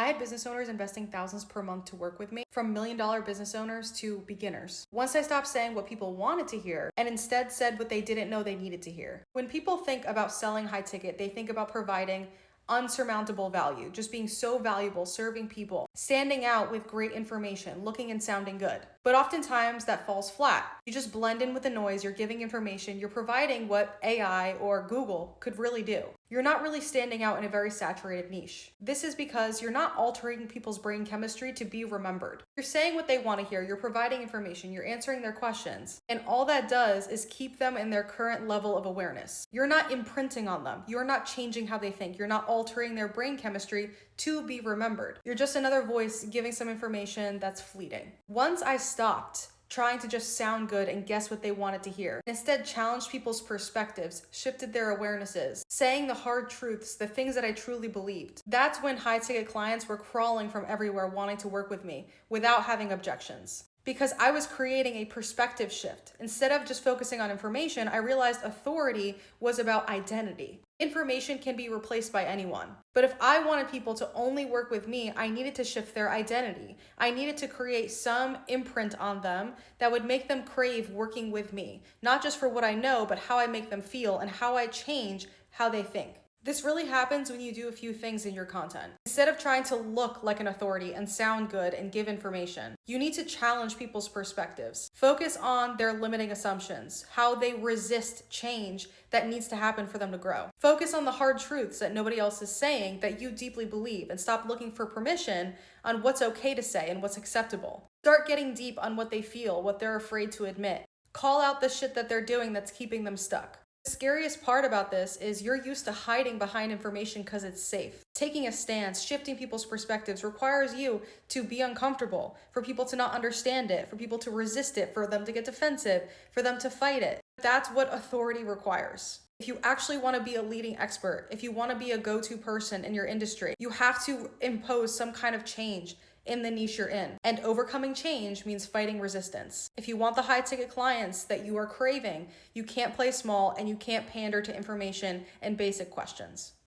I had business owners investing thousands per month to work with me, from $1 million business owners to beginners. Once I stopped saying what people wanted to hear and instead said what they didn't know they needed to hear. When people think about selling high ticket, they think about providing unsurmountable value, just being so valuable, serving people, standing out with great information, looking and sounding good. But oftentimes that falls flat. You just blend in with the noise, you're giving information, you're providing what AI or Google could really do. You're not really standing out in a very saturated niche. This is because you're not altering people's brain chemistry to be remembered. You're saying what they want to hear, you're providing information, you're answering their questions, and all that does is keep them in their current level of awareness. You're not imprinting on them. You're not changing how they think. You're not altering their brain chemistry to be remembered. You're just another voice giving some information that's fleeting. Once I stopped trying to just sound good and guess what they wanted to hear, instead challenged people's perspectives, shifted their awarenesses, saying the hard truths, the things that I truly believed. That's when high ticket clients were crawling from everywhere wanting to work with me without having objections. Because I was creating a perspective shift. Instead of just focusing on information, I realized authority was about identity. Information can be replaced by anyone. But if I wanted people to only work with me, I needed to shift their identity. I needed to create some imprint on them that would make them crave working with me, not just for what I know, but how I make them feel and how I change how they think. This really happens when you do a few things in your content. Instead of trying to look like an authority and sound good and give information, you need to challenge people's perspectives. Focus on their limiting assumptions, how they resist change that needs to happen for them to grow. Focus on the hard truths that nobody else is saying that you deeply believe, and stop looking for permission on what's okay to say and what's acceptable. Start getting deep on what they feel, what they're afraid to admit. Call out the shit that they're doing that's keeping them stuck. The scariest part about this is you're used to hiding behind information because it's safe. Taking a stance, shifting people's perspectives requires you to be uncomfortable, for people to not understand it, for people to resist it, for them to get defensive, for them to fight it. That's what authority requires. If you actually want to be a leading expert, if you want to be a go-to person in your industry, you have to impose some kind of change in the niche you're in. And overcoming change means fighting resistance. If you want the high ticket clients that you are craving, you can't play small and you can't pander to information and basic questions.